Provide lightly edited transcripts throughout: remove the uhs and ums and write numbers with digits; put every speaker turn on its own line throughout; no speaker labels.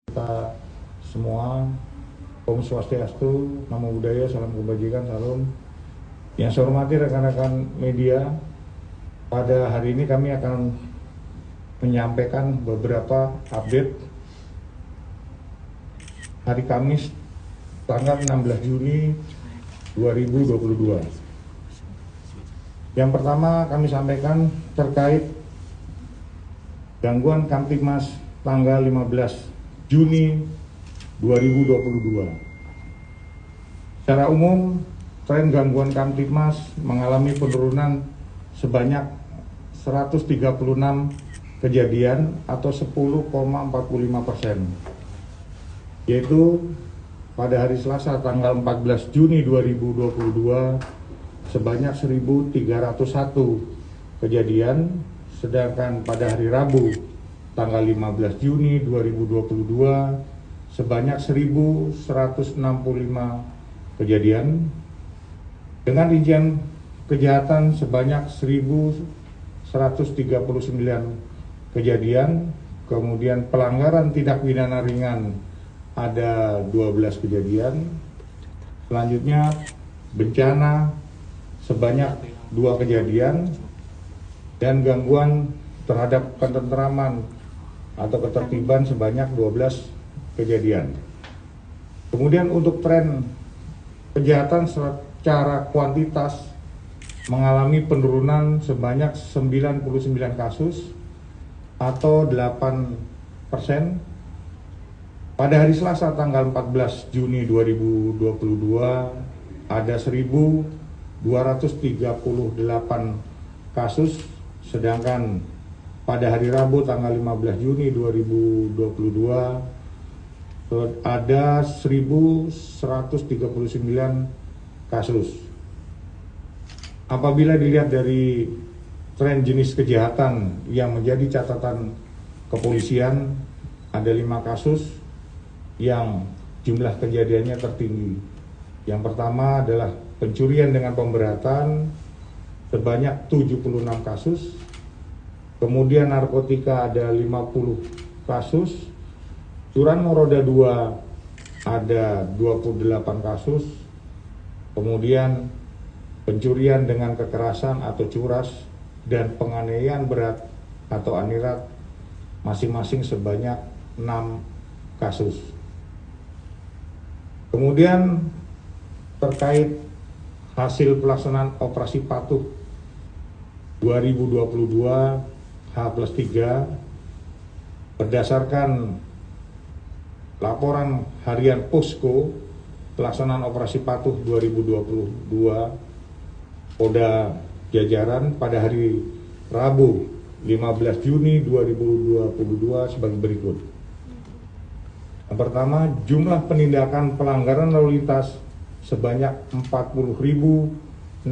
Kita semua, Om Swastiastu, Namo Buddhaya, Salam Kebajikan, Salam. Yang saya hormati rekan-rekan media, pada hari ini kami akan menyampaikan beberapa update hari Kamis tanggal 16 Juni 2022. Yang pertama kami sampaikan terkait gangguan Kamtibmas tanggal 15 Juni 2022. Secara umum, tren gangguan Kamtibmas mengalami penurunan sebanyak 136 kejadian atau 10,45%, yaitu pada hari Selasa tanggal 14 Juni 2022 sebanyak 1.301 kejadian, sedangkan pada hari Rabu tanggal 15 Juni 2022 sebanyak 1.165 kejadian dengan rincian kejahatan sebanyak 1.139 kejadian, kemudian pelanggaran tindak pidana ringan ada 12 kejadian, selanjutnya bencana sebanyak 2 kejadian, dan gangguan terhadap ketentraman atau ketertiban sebanyak 12 kejadian. Kemudian untuk tren kejahatan secara kuantitas mengalami penurunan sebanyak 99 kasus atau 8%. Pada hari Selasa tanggal 14 Juni 2022 ada 1.238 kasus, sedangkan pada hari Rabu tanggal 15 Juni 2022 ada 1.139 kasus. Apabila dilihat dari tren jenis kejahatan yang menjadi catatan kepolisian, ada 5 kasus yang jumlah kejadiannya tertinggi. Yang pertama adalah pencurian dengan pemberatan sebanyak 76 kasus, kemudian narkotika ada 50 kasus, curanmor roda 2 ada 28 kasus, kemudian pencurian dengan kekerasan atau curas dan penganiayaan berat atau anirat masing-masing sebanyak 6 kasus. Kemudian terkait hasil pelaksanaan operasi patuh 2022 H+3 berdasarkan laporan harian Posko pelaksanaan operasi patuh 2022 Polda Jajaran pada hari Rabu 15 Juni 2022 sebagai berikut. Yang pertama, jumlah penindakan pelanggaran lalu lintas sebanyak 40.606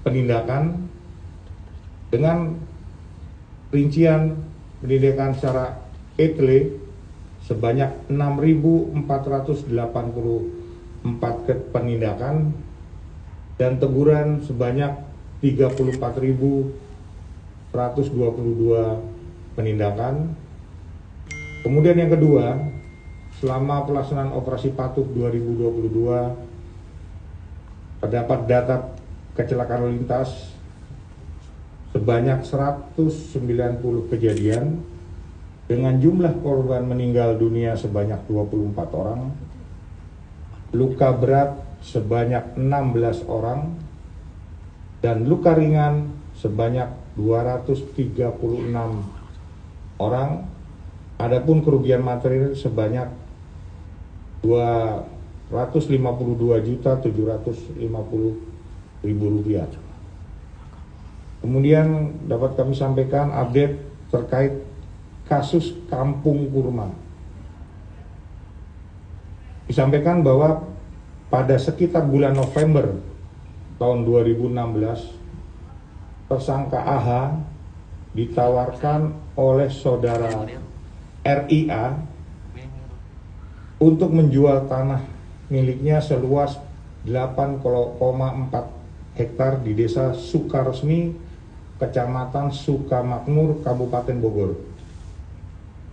penindakan dengan rincian penindakan secara etle sebanyak 6.484 penindakan dan teguran sebanyak 34.122 penindakan. Kemudian yang kedua, selama pelaksanaan operasi patuh 2022 terdapat data kecelakaan lalu lintas sebanyak 190 kejadian dengan jumlah korban meninggal dunia sebanyak 24 orang, luka berat sebanyak 16 orang, dan luka ringan sebanyak 236 orang. Adapun kerugian material sebanyak 252.750.000 rupiah. Kemudian dapat kami sampaikan update terkait kasus Kampung Kurma. Disampaikan bahwa pada sekitar bulan November tahun 2016, tersangka AH ditawarkan oleh saudara RIA untuk menjual tanah miliknya seluas 8,4 hektar di Desa Sukaresmi, Kecamatan Sukamakmur, Kabupaten Bogor.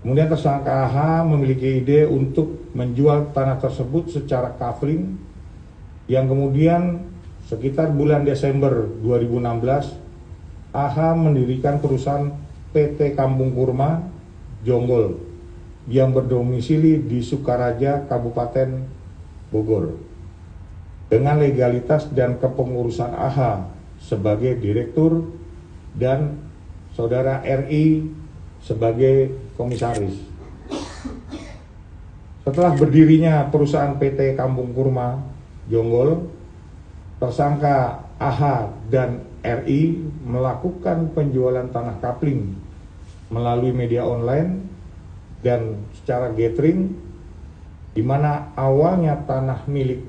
Kemudian tersangka AH memiliki ide untuk menjual tanah tersebut secara kafling, yang kemudian sekitar bulan Desember 2016 AH mendirikan perusahaan PT Kampung Kurma Jonggol yang berdomisili di Sukaraja, Kabupaten Bogor, dengan legalitas dan kepengurusan AH sebagai direktur dan saudara RI sebagai komisaris. Setelah berdirinya perusahaan PT Kampung Kurma Jonggol, tersangka AH dan RI melakukan penjualan tanah kapling melalui media online dan secara gathering, di mana awalnya tanah milik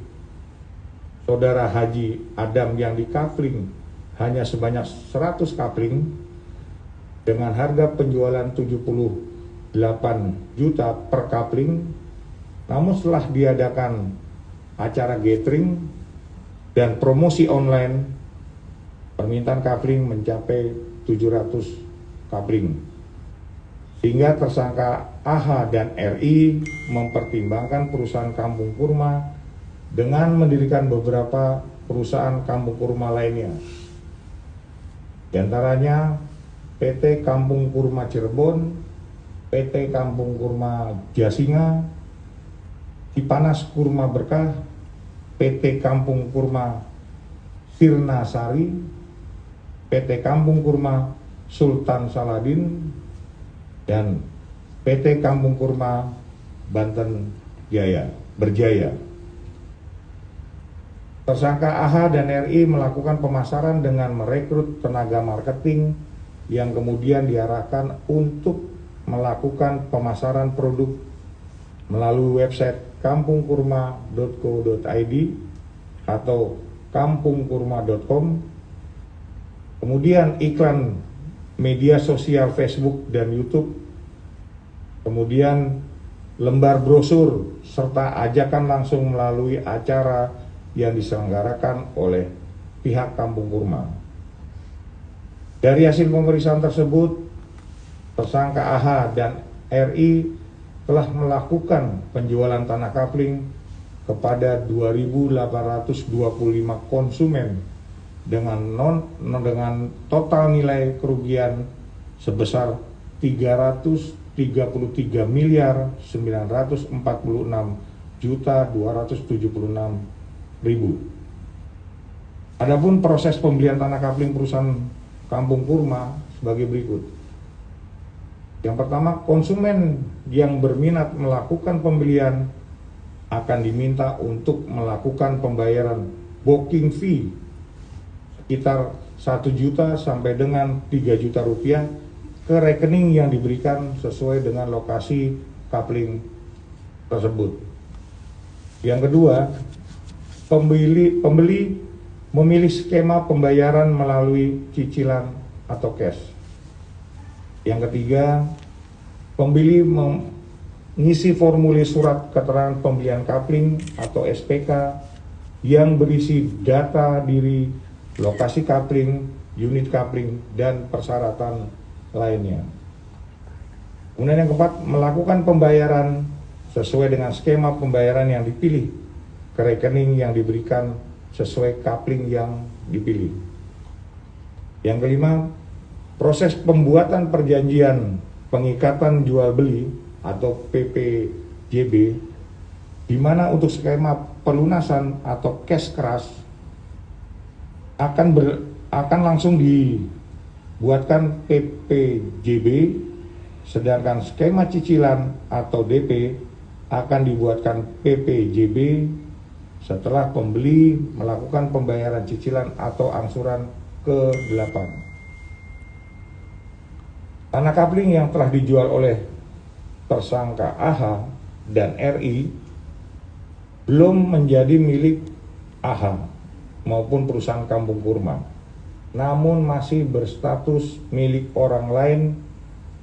saudara Haji Adam yang dikapling hanya sebanyak 100 kapling dengan harga penjualan 78 juta per kapling. Namun setelah diadakan acara gathering dan promosi online, permintaan kapling mencapai 700 kapling, sehingga tersangka AH dan RI mempertimbangkan perusahaan Kampung Kurma dengan mendirikan beberapa perusahaan Kampung Kurma lainnya, di antaranya PT Kampung Kurma Cirebon, PT Kampung Kurma Jasinga, Cipanas Kurma Berkah, PT Kampung Kurma Sirna Sari, PT Kampung Kurma Sultan Saladin, dan PT Kampung Kurma Banten Berjaya. Tersangka AH dan RI melakukan pemasaran dengan merekrut tenaga marketing yang kemudian diarahkan untuk melakukan pemasaran produk melalui website kampungkurma.co.id atau kampungkurma.com, kemudian iklan media sosial Facebook dan YouTube, kemudian lembar brosur, serta ajakan langsung melalui acara yang diselenggarakan oleh pihak Kampung Kurma. Dari hasil pemeriksaan tersebut, tersangka AH dan RI telah melakukan penjualan tanah kapling kepada 2.825 konsumen dengan total nilai kerugian sebesar 333.946.276.000. Adapun proses pembelian tanah kapling perusahaan Kampung Kurma sebagai berikut. Yang pertama, konsumen yang berminat melakukan pembelian akan diminta untuk melakukan pembayaran booking fee sekitar 1 juta sampai dengan 3 juta rupiah ke rekening yang diberikan sesuai dengan lokasi kapling tersebut. Yang kedua, pembeli memilih skema pembayaran melalui cicilan atau cash. Yang ketiga, pembeli mengisi formulir surat keterangan pembelian kapling atau SPK yang berisi data diri, lokasi kapling, unit kapling, dan persyaratan lainnya. Kemudian yang keempat, melakukan pembayaran sesuai dengan skema pembayaran yang dipilih ke rekening yang diberikan sesuai kapling yang dipilih. Yang kelima, proses pembuatan perjanjian pengikatan jual beli atau PPJB, di mana untuk skema pelunasan atau cash keras akan langsung dibuatkan PPJB, sedangkan skema cicilan atau DP akan dibuatkan PPJB setelah pembeli melakukan pembayaran cicilan atau angsuran ke-8. Tanah kapling yang telah dijual oleh tersangka AH dan RI belum menjadi milik AH maupun perusahaan Kampung Kurma, namun masih berstatus milik orang lain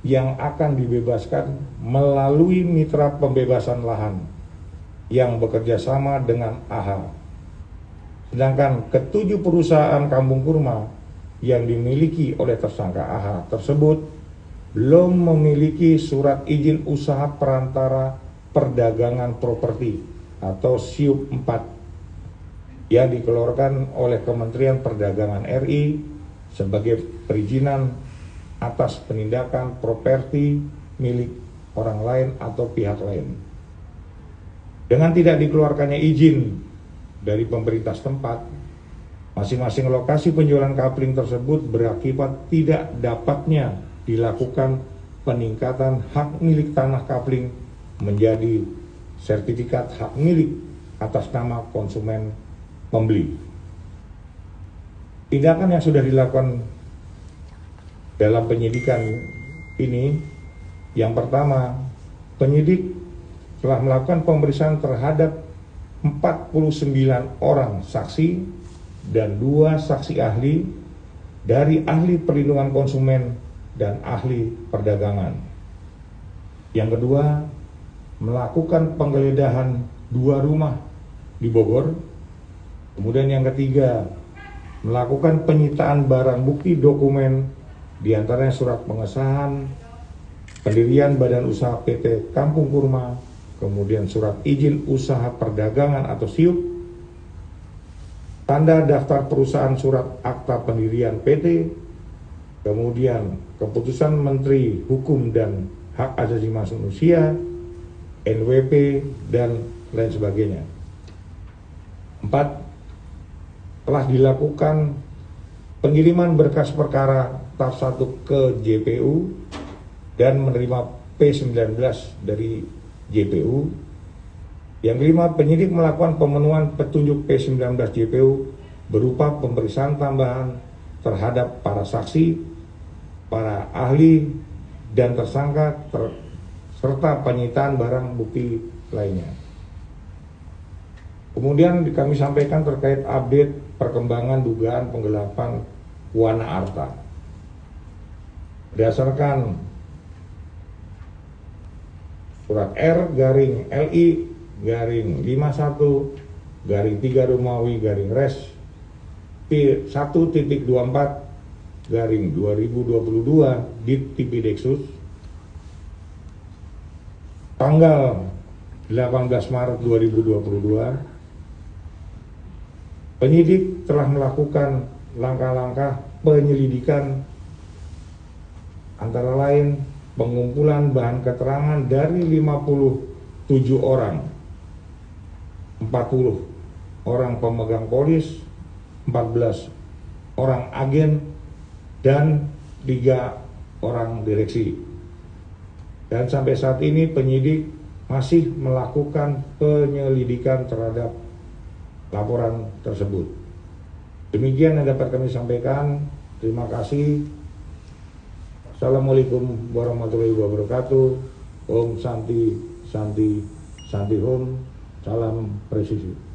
yang akan dibebaskan melalui mitra pembebasan lahan yang bekerja sama dengan AH. Sedangkan ketujuh perusahaan Kampung Kurma yang dimiliki oleh tersangka AH tersebut belum memiliki surat izin usaha perantara perdagangan properti atau SIUP 4 yang dikeluarkan oleh Kementerian Perdagangan RI sebagai perizinan atas penindakan properti milik orang lain atau pihak lain. Dengan tidak dikeluarkannya izin dari pemerintah setempat, masing-masing lokasi penjualan kapling tersebut berakibat tidak dapatnya dilakukan peningkatan hak milik tanah kapling menjadi sertifikat hak milik atas nama konsumen pembeli. Tindakan yang sudah dilakukan dalam penyidikan ini, yang pertama, penyidik telah melakukan pemeriksaan terhadap 49 orang saksi dan 2 saksi ahli dari ahli perlindungan konsumen dan ahli perdagangan. Yang kedua, melakukan penggeledahan 2 rumah di Bogor. Kemudian yang ketiga, melakukan penyitaan barang bukti dokumen, diantaranya surat pengesahan pendirian Badan Usaha PT Kampung Kurma, kemudian surat izin usaha perdagangan atau SIUP, tanda daftar perusahaan surat akta pendirian PT, kemudian keputusan Menteri Hukum dan Hak Asasi Manusia, NWP, dan lain sebagainya. 4. Telah dilakukan pengiriman berkas perkara tahap 1 ke JPU dan menerima P19 dari JPU. Yang kelima, penyidik melakukan pemenuhan petunjuk P19 JPU berupa pemeriksaan tambahan terhadap para saksi, para ahli, dan tersangka serta penyitaan barang bukti lainnya. Kemudian kami sampaikan terkait update perkembangan dugaan penggelapan Wana Arta. Berdasarkan surat R/LI/51/3 Romawi/Res P1.24/2022 Ditpideksus tanggal 18 Maret 2022, penyidik telah melakukan langkah-langkah penyelidikan antara lain pengumpulan bahan keterangan dari 57 orang, 40 orang pemegang polis, 14 orang agen, dan 3 orang direksi. Dan sampai saat ini penyidik masih melakukan penyelidikan terhadap laporan tersebut. Demikian yang dapat kami sampaikan. Terima kasih. Assalamualaikum warahmatullahi wabarakatuh. Om Santi Santi Santi Om. Salam presisi.